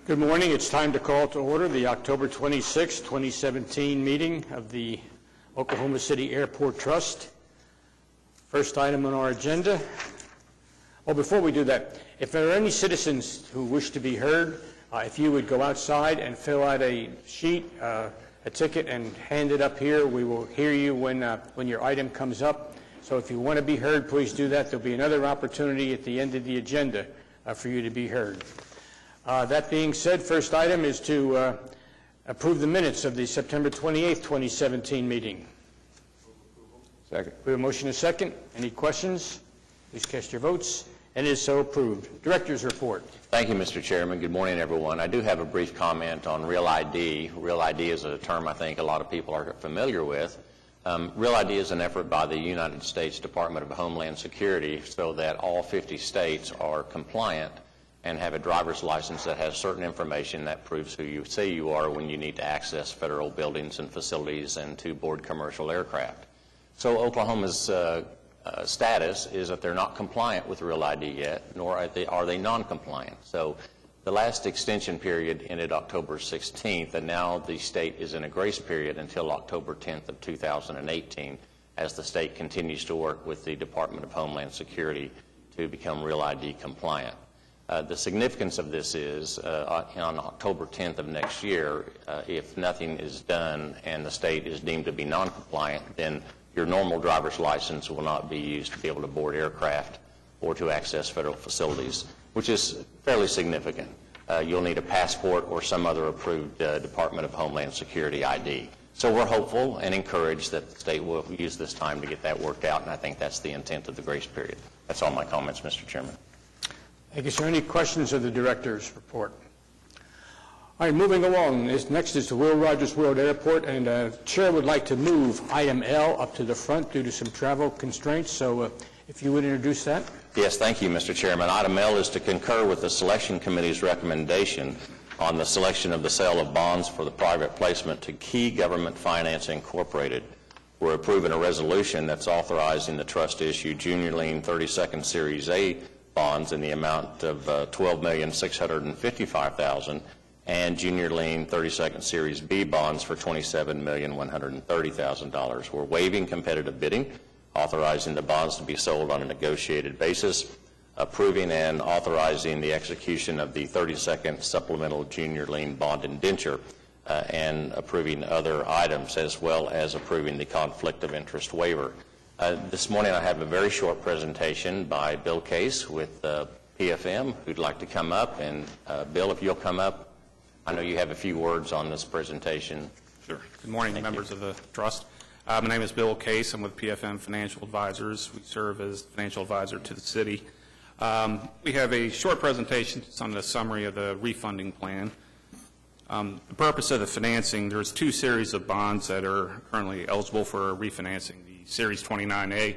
Good morning. It's time to call to order the October 26, 2017 meeting of the Oklahoma City Airport Trust. First item on our agenda. Before we do that, if there are any citizens who wish to be heard, if you would go outside and fill out a sheet, a ticket, and hand it up here, we will hear you when your item comes up. So if you want to be heard, please do that. There'll be another opportunity at the end of the agenda for you to be heard. That being said, first item is to approve the minutes of the September 28th, 2017 meeting. Second. We have a motion and a second. Any questions? Please cast your votes. And it is so approved. Director's report. Thank you, Mr. Chairman. Good morning, everyone. I do have a brief comment on Real ID. Real ID is a term I think a lot of people are familiar with. Real ID is an effort by the United States Department of Homeland Security so that all 50 states are compliant and have a driver's license that has certain information that proves who you say you are when you need to access federal buildings and facilities and to board commercial aircraft. So Oklahoma's status is that they're not compliant with Real ID yet, nor are they non-compliant. So the last extension period ended October 16th, and now the state is in a grace period until October 10th of 2018 as the state continues to work with the Department of Homeland Security to become Real ID compliant. The significance of this is on October 10th of next year, if nothing is done and the state is deemed to be non-compliant, then your normal driver's license will not be used to be able to board aircraft or to access federal facilities, which is fairly significant. You'll need a passport or some other approved Department of Homeland Security ID. So we're hopeful and encouraged that the state will use this time to get that worked out, and I think that's the intent of the grace period. That's all my comments, Mr. Chairman. Thank you, sir. Any questions of the director's report? All right, moving along. Next is the Will Rogers World Airport, and Chair would like to move item L up to the front due to some travel constraints. So if you would introduce that. Yes, thank you, Mr. Chairman. Item L is to concur with the Selection Committee's recommendation on the selection of the sale of bonds for the private placement to Key Government Finance Incorporated. We're approving a resolution that's authorizing the trust to issue junior lien 32nd Series A bonds in the amount of $12,655,000 and junior lien 32nd Series B bonds for $27,130,000. We're waiving competitive bidding, authorizing the bonds to be sold on a negotiated basis, approving and authorizing the execution of the 32nd Supplemental Junior Lien Bond Indenture, and approving other items, as well as approving the Conflict of Interest waiver. This morning I have a very short presentation by Bill Case with PFM, who'd like to come up. And Bill, if you'll come up, I know you have a few words on this presentation. Sure. Good morning, members of the Trust. My name is Bill Case. I'm with PFM Financial Advisors. We serve as financial advisor to the city. We have a short presentation. It's on the summary of the refunding plan. The purpose of the financing, there's two series of bonds that are currently eligible for refinancing, the Series 29A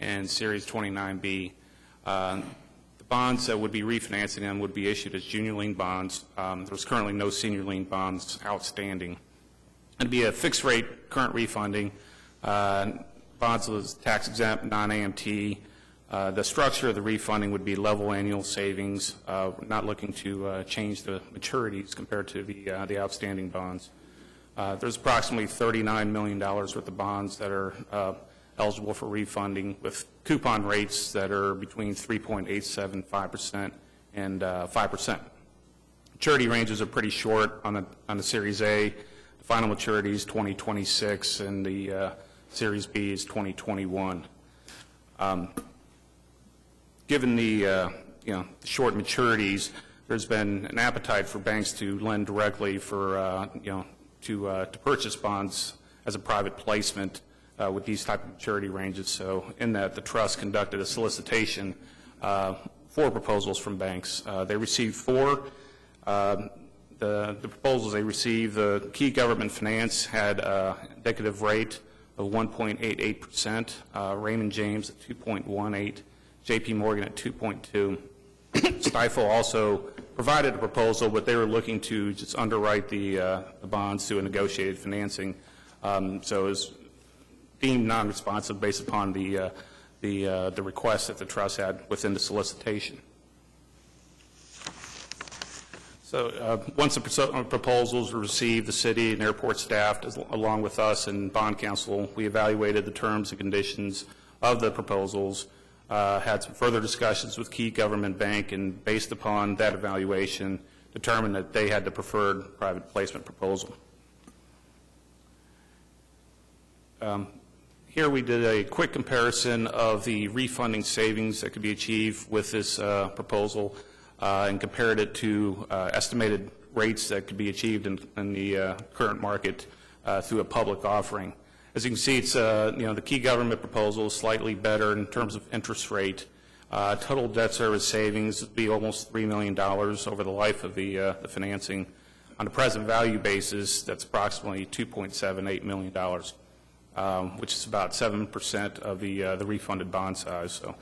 and Series 29B. The bonds that would be refinancing them would be issued as junior lien bonds. There's currently no senior lien bonds outstanding. It would be a fixed rate current refunding. Bonds was tax exempt, non-AMT. The structure of the refunding would be level annual savings, not looking to change the maturities compared to the outstanding bonds. There's approximately $39 million worth of bonds that are eligible for refunding with coupon rates that are between 3.875% and 5%. Maturity ranges are pretty short on the Series A. The final maturity is 2026, and the Series B is 2021. Given the short maturities, there's been an appetite for banks to lend directly for to purchase bonds as a private placement with these type of maturity ranges. So in that, the trust conducted a solicitation for proposals from banks. They received four. The proposals they received, the Key Government Finance had an indicative rate of 1.88%, Raymond James at 2.18%, JP Morgan at 2.2%. Stifel also provided a proposal, but they were looking to just underwrite the bonds to a negotiated financing. So it was deemed non-responsive based upon the request that the trust had within the solicitation. So once the proposals were received, the city and airport staff, along with us and bond counsel, we evaluated the terms and conditions of the proposals, had some further discussions with Key Government Bank, and based upon that evaluation, determined that they had the preferred private placement proposal. Here we did a quick comparison of the refunding savings that could be achieved with this proposal and compared it to estimated rates that could be achieved in the current market through a public offering. As you can see, it's the Key Government proposal is slightly better in terms of interest rate. Total debt service savings would be almost $3 million over the life of the financing. On a present value basis, that's approximately $2.78 million, which is about 7% of the refunded bond size. So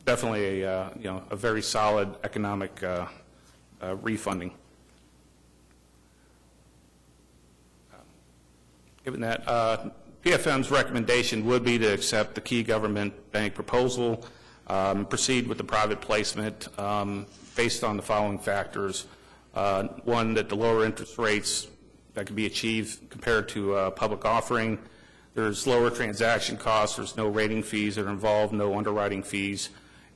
definitely a very solid economic refunding. Given that, PFM's recommendation would be to accept the Key Government Bank proposal, proceed with the private placement based on the following factors. One, that the lower interest rates that can be achieved compared to a public offering. There's lower transaction costs. There's no rating fees that are involved, no underwriting fees.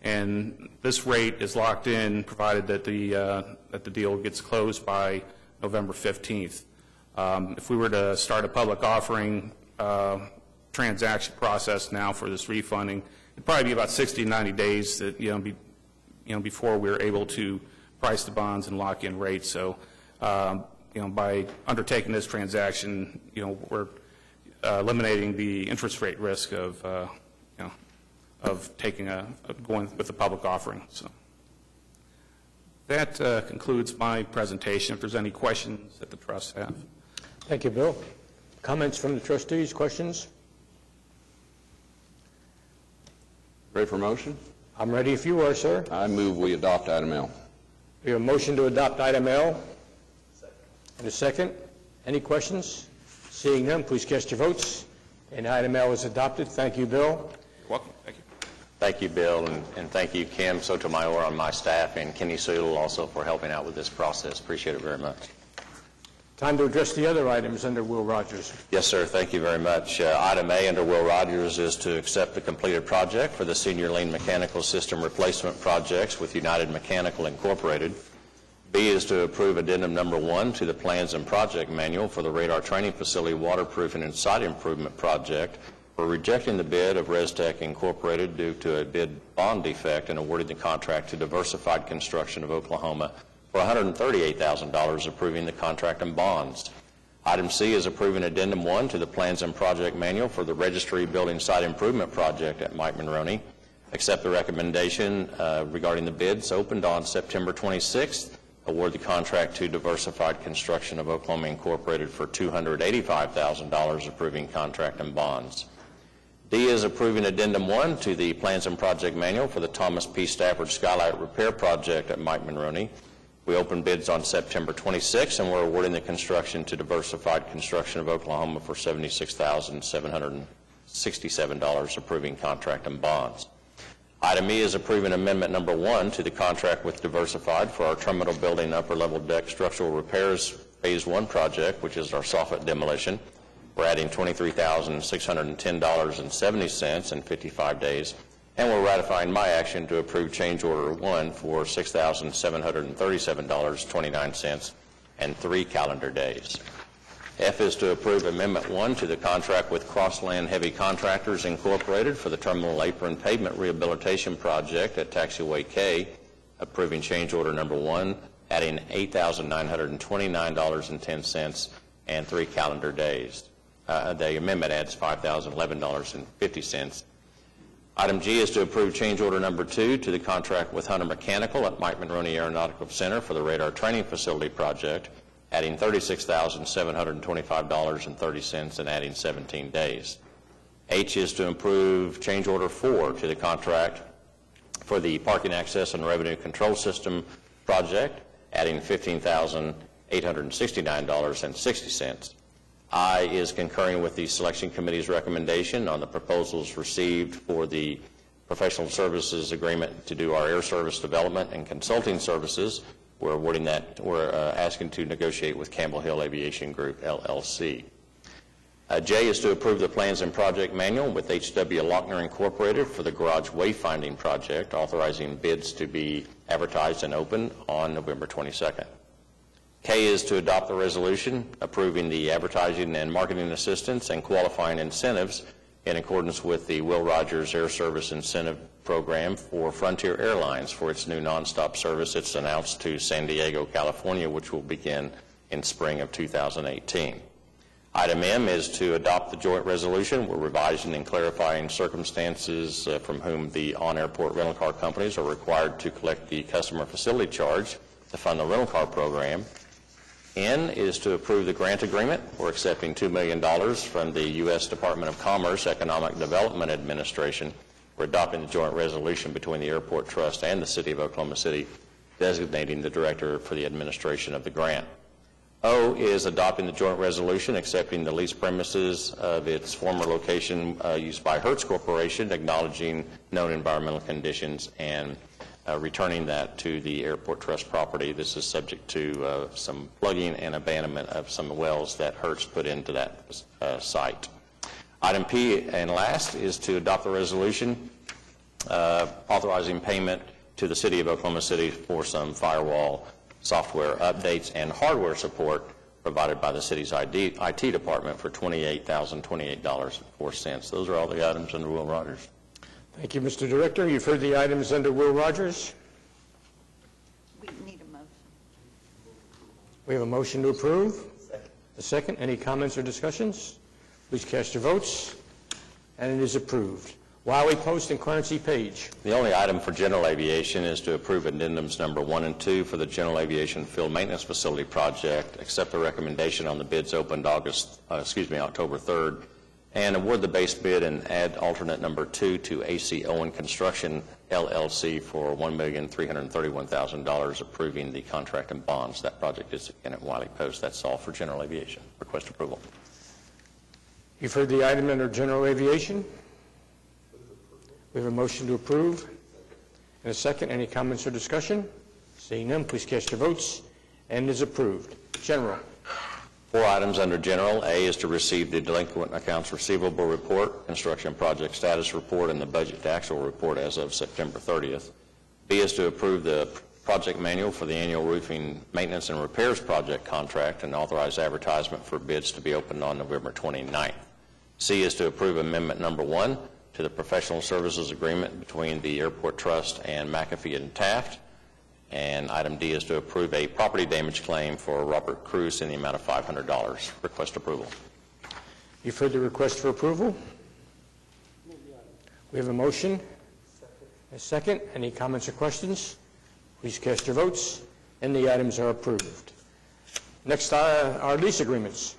And this rate is locked in provided that the deal gets closed by November 15th. If we were to start a public offering transaction process now for this refunding, it'd probably be about 60 to 90 days that before we're able to price the bonds and lock in rates. So by undertaking this transaction, we're eliminating the interest rate risk of going with the public offering. So that concludes my presentation. If there's any questions that the trust have. Thank you, Bill. Comments from the trustees, questions? Ready for motion? I'm ready if you are, sir. I move we adopt item L. We have a motion to adopt item L. Second. And a second. Any questions? Seeing none, please cast your votes. And item L is adopted. Thank you, Bill. You're welcome. Thank you. Thank you, Bill, and thank you, Kim Sotomayor on my staff, and Kenny Sewell also for helping out with this process. Appreciate it very much. Time to address the other items under Will Rogers. Yes, sir. Thank you very much. Item A under Will Rogers is to accept the completed project for the Senior Lane Mechanical System Replacement Projects with United Mechanical Incorporated. B is to approve addendum number 1 to the Plans and Project Manual for the Radar Training Facility Waterproofing and Site Improvement Project. We're rejecting the bid of ResTech Incorporated due to a bid bond defect and awarding the contract to Diversified Construction of Oklahoma for $138,000, approving the contract and bonds. Item C is approving addendum 1 to the Plans and Project Manual for the Registry Building Site Improvement Project at Mike Monroney. Accept the recommendation regarding the bids opened on September 26th. Award the contract to Diversified Construction of Oklahoma Incorporated for $285,000, approving contract and bonds. D is approving addendum 1 to the Plans and Project Manual for the Thomas P. Stafford Skylight Repair Project at Mike Monroney. We opened bids on September 26th, and we're awarding the construction to Diversified Construction of Oklahoma for $76,767, approving contract and bonds. Item E is approving amendment number 1 to the contract with Diversified for our terminal building upper level deck structural repairs phase 1 project, which is our soffit demolition. We're adding $23,610.70 in 55 days, and we're ratifying my action to approve change order 1 for $6,737.29 and 3 calendar days. F is to approve amendment 1 to the contract with Crossland Heavy Contractors Incorporated for the terminal apron pavement rehabilitation project at Taxiway K, approving change order number 1, adding $8,929.10 and 3 calendar days. The amendment adds $5,011.50. Item G is to approve change order number 2 to the contract with Hunter Mechanical at Mike Monroney Aeronautical Center for the Radar Training Facility project, adding $36,725.30 and adding 17 days. H is to approve change order 4 to the contract for the Parking Access and Revenue Control System project, adding $15,869.60. I is concurring with the Selection Committee's recommendation on the proposals received for the professional services agreement to do our air service development and consulting services We're asking to negotiate with Campbell Hill Aviation Group, LLC. J is to approve the plans and project manual with H.W. Lochner Incorporated for the garage wayfinding project, authorizing bids to be advertised and open on November 22nd. K is to adopt the resolution approving the advertising and marketing assistance and qualifying incentives in accordance with the Will Rogers Air Service Incentive Program for Frontier Airlines for its new nonstop service it's announced to San Diego, California, which will begin in spring of 2018. Item M is to adopt the joint resolution. We're revising and clarifying circumstances from whom the on-airport rental car companies are required to collect the customer facility charge to fund the rental car program. N is to approve the grant agreement. We're accepting $2 million from the U.S. Department of Commerce Economic Development Administration. We're adopting the joint resolution between the Airport Trust and the City of Oklahoma City, designating the director for the administration of the grant. O is adopting the joint resolution accepting the lease premises of its former location used by Hertz Corporation, acknowledging known environmental conditions, and returning that to the Airport Trust property. This is subject to some plugging and abandonment of some wells that Hertz put into that site. Item P and last is to adopt the resolution authorizing payment to the City of Oklahoma City for some firewall software updates and hardware support provided by the city's IT department for $28,028.04. Those are all the items under Will Rogers. Thank you, Mr. Director. You've heard the items under Will Rogers. We need a motion. We have a motion to approve. A second. Any comments or discussions? Please cast your votes. And it is approved. Wiley Post and Clancy Page. The only item for general aviation is to approve addendums number 1 and 2 for the general aviation field maintenance facility project, accept the recommendation on the bids opened October 3rd, and award the base bid and add alternate number 2 to AC Owen Construction, LLC for $1,331,000, approving the contract and bonds. That project is again at Wiley Post. That's all for general aviation. Request approval. You've heard the item under general aviation. We have a motion to approve. And a second. Any comments or discussion? Seeing none, please cast your votes. And it is approved. General. 4 items under general. A is to receive the delinquent accounts receivable report, construction project status report, and the budget to actual report as of September 30th. B is to approve the project manual for the annual roofing maintenance and repairs project contract and authorize advertisement for bids to be opened on November 29th. C is to approve amendment number 1 to the professional services agreement between the Airport Trust and McAfee and Taft. And item D is to approve a property damage claim for Robert Cruz in the amount of $500. Request approval. You've heard the request for approval. We have a motion. A second. Any comments or questions? Please cast your votes. And the items are approved. Next, our lease agreements.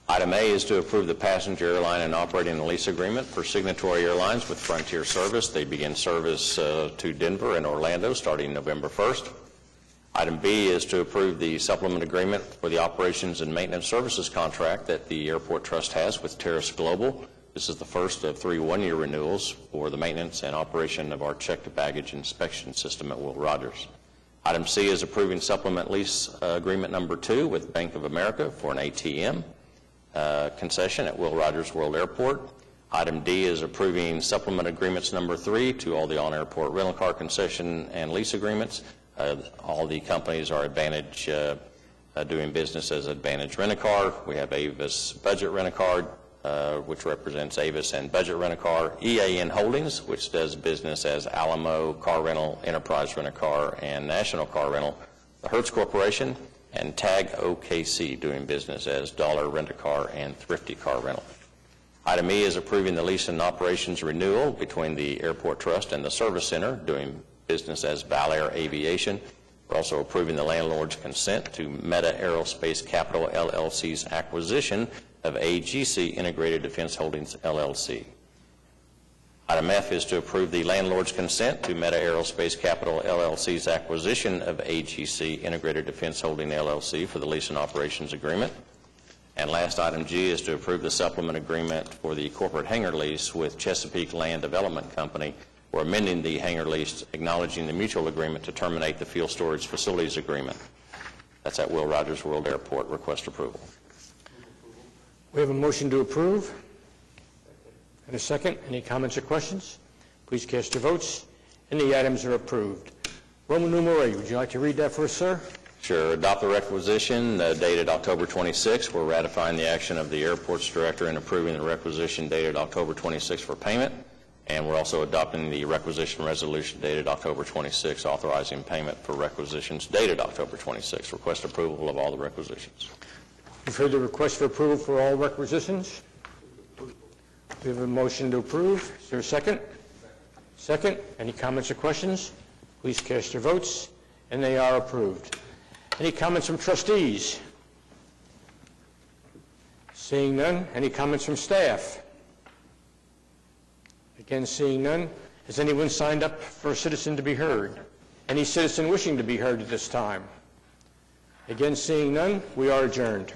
Item A is to approve the passenger airline and operating lease agreement for Signatory Airlines with Frontier Service. They begin service to Denver and Orlando starting November 1st. Item B is to approve the supplement agreement for the operations and maintenance services contract that the Airport Trust has with Terrace Global. This is the first of 3 one-year renewals for the maintenance and operation of our check-to-baggage inspection system at Will Rogers. Item C is approving supplement lease agreement number 2 with Bank of America for an ATM concession at Will Rogers World Airport. Item D is approving supplement agreements number 3 to all the on-airport rental car concession and lease agreements. All the companies are Advantage doing business as Advantage Rent-A-Car. We have Avis Budget Rent-A-Car, which represents Avis and Budget Rent-A-Car. EAN Holdings, which does business as Alamo Car Rental, Enterprise Rent-A-Car, and National Car Rental. The Hertz Corporation, and TAG OKC doing business as Dollar Rent-A-Car and Thrifty Car Rental. Item E is approving the lease and operations renewal between the Airport Trust and the Service Center doing business as Valair Aviation. We're also approving the landlord's consent to Meta Aerospace Capital LLC's acquisition of AGC Integrated Defense Holdings LLC. Item F is to approve the landlord's consent to Meta Aerospace Capital LLC's acquisition of AGC Integrated Defense Holding LLC for the lease and operations agreement. And last item G is to approve the supplement agreement for the corporate hangar lease with Chesapeake Land Development Company or amending the hangar lease, acknowledging the mutual agreement to terminate the fuel storage facilities agreement. That's at Will Rogers World Airport. Request approval. We have a motion to approve. And a second. Any comments or questions? Please cast your votes. And the items are approved. Roman numeral 8, would you like to read that for us, sir? Sure. Adopt the requisition dated October 26. We're ratifying the action of the airport's director and approving the requisition dated October 26 for payment. And we're also adopting the requisition resolution dated October 26, authorizing payment for requisitions dated October 26. Request approval of all the requisitions. You've heard the request for approval for all requisitions. We have a motion to approve. Is there a second? Second. Any comments or questions? Please cast your votes, and they are approved. Any comments from trustees? Seeing none. Any comments from staff? Again, seeing none. Has anyone signed up for a citizen to be heard? Any citizen wishing to be heard at this time? Again, seeing none. We are adjourned.